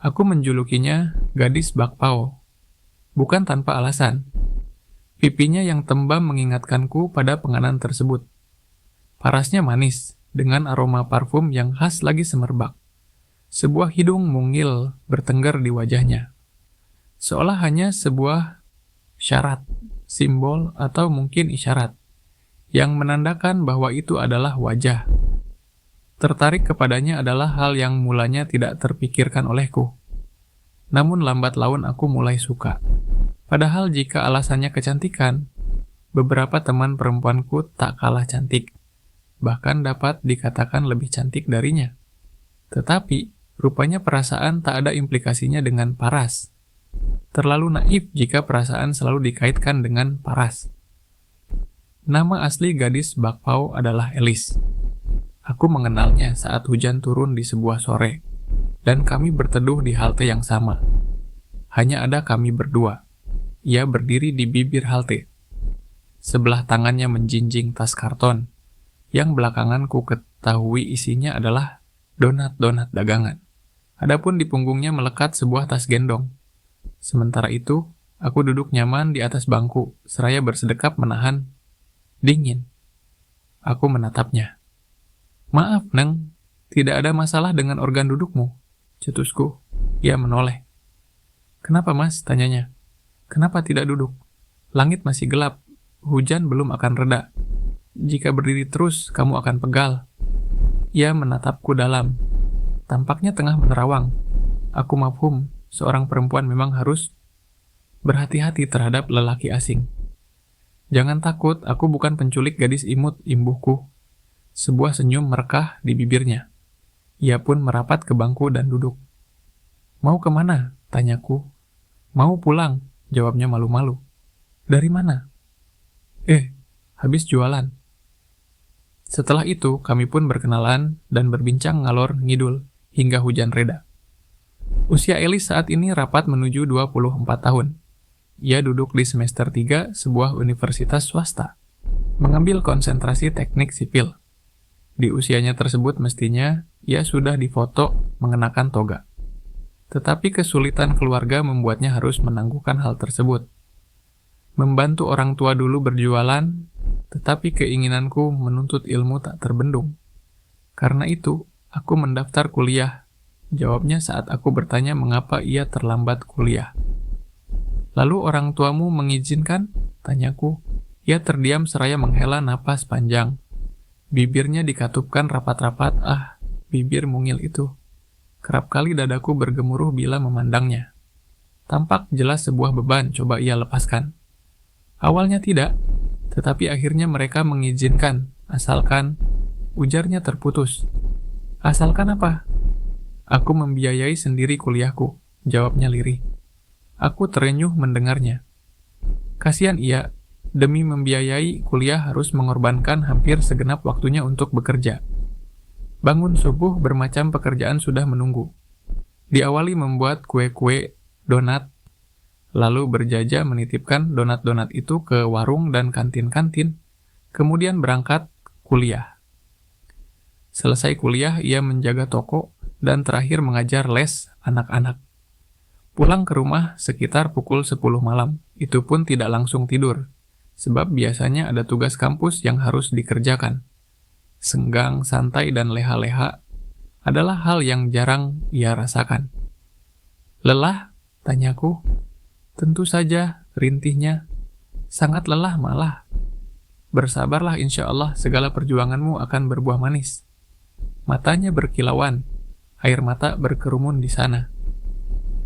Aku menjulukinya gadis bakpao, bukan tanpa alasan. Pipinya yang tembam mengingatkanku pada penganan tersebut. Parasnya manis, dengan aroma parfum yang khas lagi semerbak. Sebuah hidung mungil bertengger di wajahnya. Seolah hanya sebuah syarat, simbol, atau mungkin isyarat, yang menandakan bahwa itu adalah wajah. Tertarik kepadanya adalah hal yang mulanya tidak terpikirkan olehku. Namun lambat laun aku mulai suka. Padahal jika alasannya kecantikan, beberapa teman perempuanku tak kalah cantik. Bahkan dapat dikatakan lebih cantik darinya. Tetapi, rupanya perasaan tak ada implikasinya dengan paras. Terlalu naif jika perasaan selalu dikaitkan dengan paras. Nama asli gadis bakpao adalah Elis. Aku mengenalnya saat hujan turun di sebuah sore, dan kami berteduh di halte yang sama. Hanya ada kami berdua. Ia berdiri di bibir halte. Sebelah tangannya menjinjing tas karton, yang belakangan ku ketahui isinya adalah donat-donat dagangan. Adapun di punggungnya melekat sebuah tas gendong. Sementara itu, aku duduk nyaman di atas bangku, seraya bersedekap menahan dingin. Aku menatapnya. "Maaf, Neng, tidak ada masalah dengan organ dudukmu," cetusku. Ia menoleh. "Kenapa, Mas?" tanyanya. "Kenapa tidak duduk? Langit masih gelap, hujan belum akan reda. Jika berdiri terus, kamu akan pegal." Ia menatapku dalam. Tampaknya tengah menerawang. Aku mafhum, seorang perempuan memang harus berhati-hati terhadap lelaki asing. "Jangan takut, aku bukan penculik gadis imut," imbuhku. Sebuah senyum merekah di bibirnya. Ia pun merapat ke bangku dan duduk. "Mau kemana?" tanyaku. "Mau pulang," jawabnya malu-malu. "Dari mana?" Habis jualan." Setelah itu, kami pun berkenalan dan berbincang ngalor ngidul hingga hujan reda. Usia Elis saat ini rapat menuju 24 tahun. Ia duduk di semester 3 sebuah universitas swasta, mengambil konsentrasi teknik sipil. Di usianya tersebut mestinya ia sudah difoto mengenakan toga. Tetapi kesulitan keluarga membuatnya harus menangguhkan hal tersebut. Membantu orang tua dulu berjualan, tetapi keinginanku menuntut ilmu tak terbendung. Karena itu, aku mendaftar kuliah, jawabnya saat aku bertanya mengapa ia terlambat kuliah. "Lalu orang tuamu mengizinkan?" tanyaku. Ia terdiam seraya menghela napas panjang. Bibirnya dikatupkan rapat-rapat, bibir mungil itu. Kerap kali dadaku bergemuruh bila memandangnya. Tampak jelas sebuah beban coba ia lepaskan. Awalnya tidak, tetapi akhirnya mereka mengizinkan, asalkan, ujarnya terputus. "Asalkan apa?" "Aku membiayai sendiri kuliahku," jawabnya lirih. Aku terenyuh mendengarnya. Kasihan ia, demi membiayai kuliah harus mengorbankan hampir segenap waktunya untuk bekerja. Bangun subuh bermacam pekerjaan sudah menunggu. Diawali membuat kue-kue, donat, lalu berjajah menitipkan donat-donat itu ke warung dan kantin-kantin, kemudian berangkat kuliah. Selesai kuliah, ia menjaga toko, dan terakhir mengajar les anak-anak. Pulang ke rumah sekitar pukul 10 malam, itu pun tidak langsung tidur, sebab biasanya ada tugas kampus yang harus dikerjakan. Senggang, santai, dan leha-leha adalah hal yang jarang ia rasakan. "Lelah?" tanyaku. "Tentu saja," rintihnya. "Sangat lelah malah." "Bersabarlah, insya Allah segala perjuanganmu akan berbuah manis." Matanya berkilauan, air mata berkerumun di sana.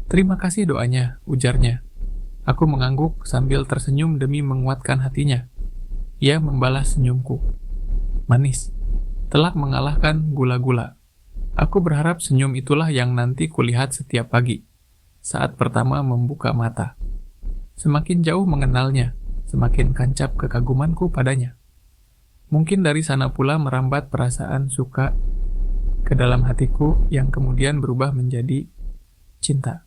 "Terima kasih doanya," ujarnya. Aku mengangguk sambil tersenyum demi menguatkan hatinya. Ia membalas senyumku. Manis. Telak mengalahkan gula-gula. Aku berharap senyum itulah yang nanti kulihat setiap pagi, saat pertama membuka mata. Semakin jauh mengenalnya, semakin kancap kekagumanku padanya. Mungkin dari sana pula merambat perasaan suka ke dalam hatiku yang kemudian berubah menjadi cinta.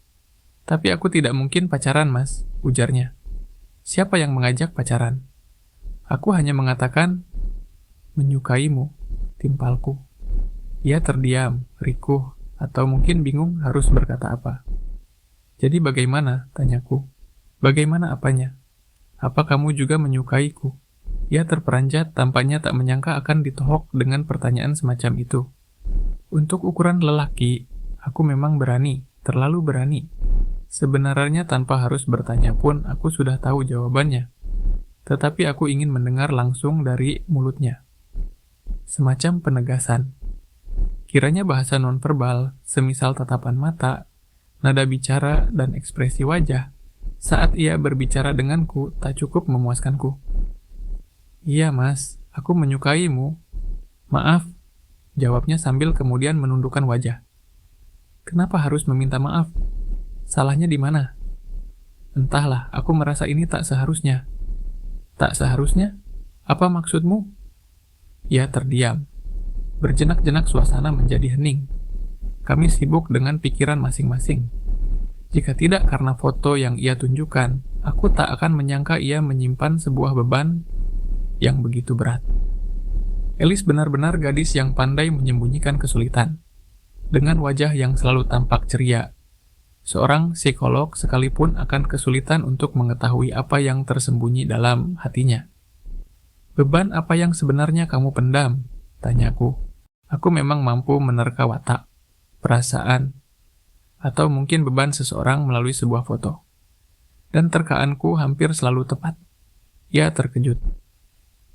"Tapi aku tidak mungkin pacaran, Mas," ujarnya. "Siapa yang mengajak pacaran?" "Aku hanya mengatakan menyukaimu," timpalku. Ia terdiam, rikuh, atau mungkin bingung harus berkata apa. Jadi bagaimana? Tanyaku. Bagaimana apanya? Apa kamu juga menyukaiku? Ia terperanjat, tampaknya tak menyangka akan ditohok dengan pertanyaan semacam itu. Untuk ukuran lelaki, aku memang berani, terlalu berani. Sebenarnya tanpa harus bertanya pun, aku sudah tahu jawabannya. Tetapi aku ingin mendengar langsung dari mulutnya. Semacam penegasan. Kiranya bahasa nonverbal, semisal tatapan mata, nada bicara, dan ekspresi wajah, saat ia berbicara denganku tak cukup memuaskanku. Iya mas, aku menyukaimu. Maaf, jawabnya sambil kemudian menundukkan wajah. Kenapa harus meminta maaf? Salahnya di mana? Entahlah, aku merasa ini tak seharusnya. Tak seharusnya? Apa maksudmu? Ia terdiam. Berjenak-jenak suasana menjadi hening. Kami sibuk dengan pikiran masing-masing. Jika tidak karena foto yang ia tunjukkan, aku tak akan menyangka ia menyimpan sebuah beban yang begitu berat. Elis benar-benar gadis yang pandai menyembunyikan kesulitan. Dengan wajah yang selalu tampak ceria. Seorang psikolog sekalipun akan kesulitan untuk mengetahui apa yang tersembunyi dalam hatinya. Beban apa yang sebenarnya kamu pendam? Tanyaku. Aku memang mampu menerka watak, perasaan, atau mungkin beban seseorang melalui sebuah foto. Dan terkaanku hampir selalu tepat. Ia terkejut.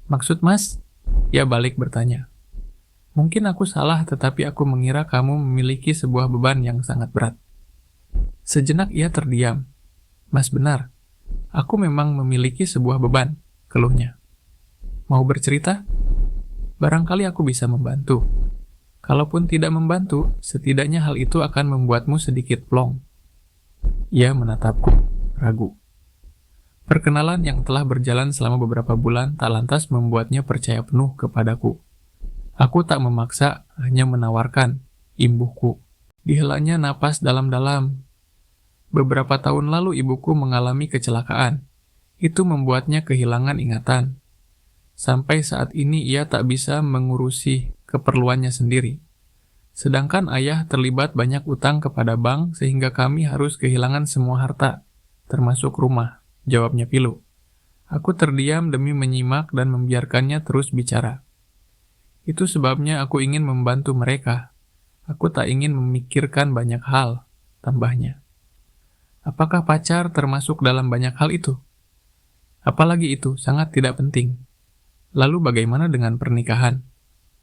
Maksud mas? Ia balik bertanya. Mungkin aku salah, tetapi aku mengira kamu memiliki sebuah beban yang sangat berat. Sejenak ia terdiam. Mas benar, aku memang memiliki sebuah beban, keluhnya. Mau bercerita? Barangkali aku bisa membantu. Kalaupun tidak membantu, setidaknya hal itu akan membuatmu sedikit plong. Ia menatapku, ragu. Perkenalan yang telah berjalan selama beberapa bulan tak lantas membuatnya percaya penuh kepadaku. Aku tak memaksa, hanya menawarkan, imbuhku. Dihelanya napas dalam-dalam. Beberapa tahun lalu ibuku mengalami kecelakaan. Itu membuatnya kehilangan ingatan. Sampai saat ini ia tak bisa mengurusi keperluannya sendiri. Sedangkan ayah terlibat banyak utang kepada bank sehingga kami harus kehilangan semua harta, termasuk rumah, jawabnya pilu. Aku terdiam demi menyimak dan membiarkannya terus bicara. Itu sebabnya aku ingin membantu mereka. Aku tak ingin memikirkan banyak hal, tambahnya. Apakah pacar termasuk dalam banyak hal itu? Apalagi itu sangat tidak penting. Lalu bagaimana dengan pernikahan?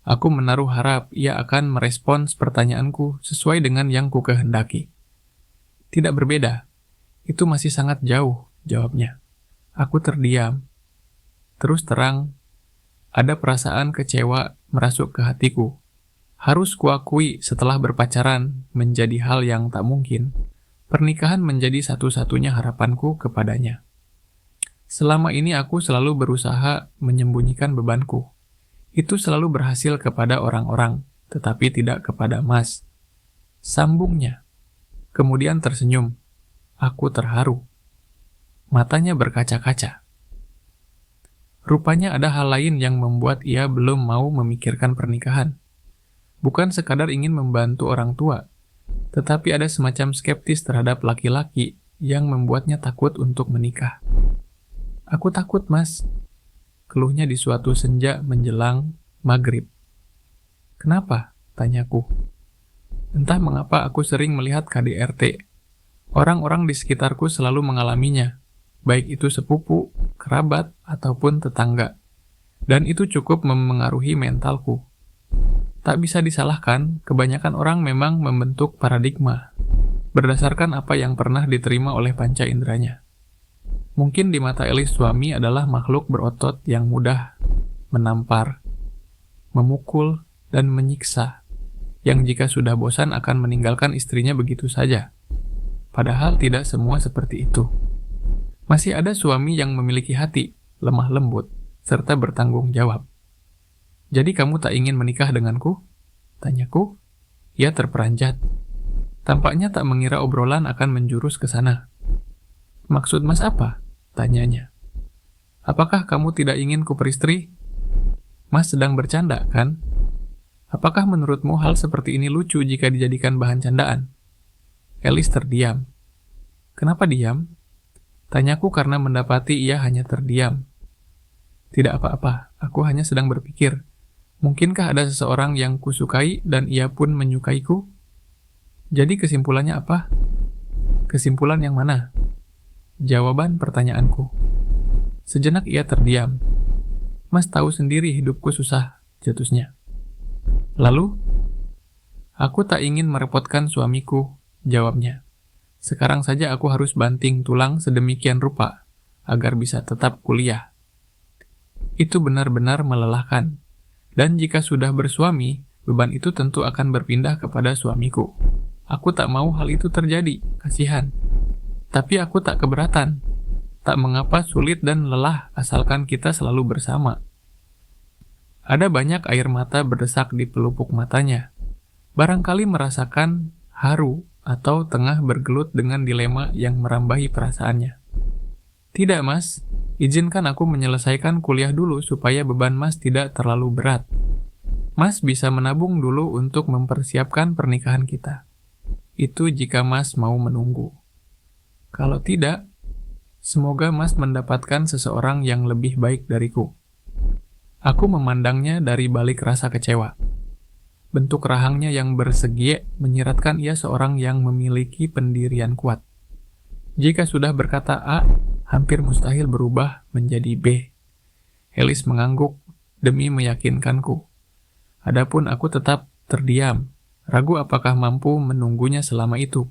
Aku menaruh harap ia akan merespons pertanyaanku sesuai dengan yang ku kehendaki. Tidak berbeda. Itu masih sangat jauh, jawabnya. Aku terdiam. Terus terang, ada perasaan kecewa merasuk ke hatiku. Harus kuakui setelah berpacaran menjadi hal yang tak mungkin. Pernikahan menjadi satu-satunya harapanku kepadanya. Selama ini aku selalu berusaha menyembunyikan bebanku. Itu selalu berhasil kepada orang-orang, tetapi tidak kepada Mas. Sambungnya. Kemudian tersenyum. Aku terharu. Matanya berkaca-kaca. Rupanya ada hal lain yang membuat ia belum mau memikirkan pernikahan. Bukan sekadar ingin membantu orang tua, tetapi ada semacam skeptis terhadap laki-laki yang membuatnya takut untuk menikah. Aku takut, Mas. Keluhnya di suatu senja menjelang maghrib. Kenapa? Tanyaku. Entah mengapa aku sering melihat KDRT. Orang-orang di sekitarku selalu mengalaminya, baik itu sepupu, kerabat, ataupun tetangga. Dan itu cukup memengaruhi mentalku. Tak bisa disalahkan, kebanyakan orang memang membentuk paradigma, berdasarkan apa yang pernah diterima oleh panca inderanya. Mungkin di mata Elis suami adalah makhluk berotot yang mudah menampar, memukul, dan menyiksa, yang jika sudah bosan akan meninggalkan istrinya begitu saja. Padahal tidak semua seperti itu. Masih ada suami yang memiliki hati, lemah lembut, serta bertanggung jawab. Jadi kamu tak ingin menikah denganku? Tanyaku. Ia terperanjat. Tampaknya tak mengira obrolan akan menjurus ke sana. Maksud Mas apa? Tanyanya. Apakah kamu tidak ingin ku peristri? Mas sedang bercanda, kan? Apakah menurutmu hal seperti ini lucu jika dijadikan bahan candaan? Elis terdiam. Kenapa diam? Tanyaku karena mendapati ia hanya terdiam. Tidak apa-apa, aku hanya sedang berpikir. Mungkinkah ada seseorang yang kusukai dan ia pun menyukaiku? Jadi kesimpulannya apa? Kesimpulan yang mana? Jawaban pertanyaanku. Sejenak ia terdiam. Mas tahu sendiri hidupku susah, cetusnya. Lalu? Aku tak ingin merepotkan suamiku, jawabnya. Sekarang saja aku harus banting tulang sedemikian rupa, agar bisa tetap kuliah. Itu benar-benar melelahkan. Dan jika sudah bersuami, beban itu tentu akan berpindah kepada suamiku. Aku tak mau hal itu terjadi, kasihan. Tapi aku tak keberatan. Tak mengapa sulit dan lelah asalkan kita selalu bersama. Ada banyak air mata berdesak di pelupuk matanya. Barangkali merasakan haru atau tengah bergelut dengan dilema yang merambahi perasaannya. Tidak, Mas. Izinkan aku menyelesaikan kuliah dulu supaya beban Mas tidak terlalu berat. Mas bisa menabung dulu untuk mempersiapkan pernikahan kita. Itu jika Mas mau menunggu. Kalau tidak, semoga Mas mendapatkan seseorang yang lebih baik dariku. Aku memandangnya dari balik rasa kecewa. Bentuk rahangnya yang bersegiek menyiratkan ia seorang yang memiliki pendirian kuat. Jika sudah berkata A, hampir mustahil berubah menjadi B. Elis mengangguk demi meyakinkanku. Adapun aku tetap terdiam, ragu apakah mampu menunggunya selama itu.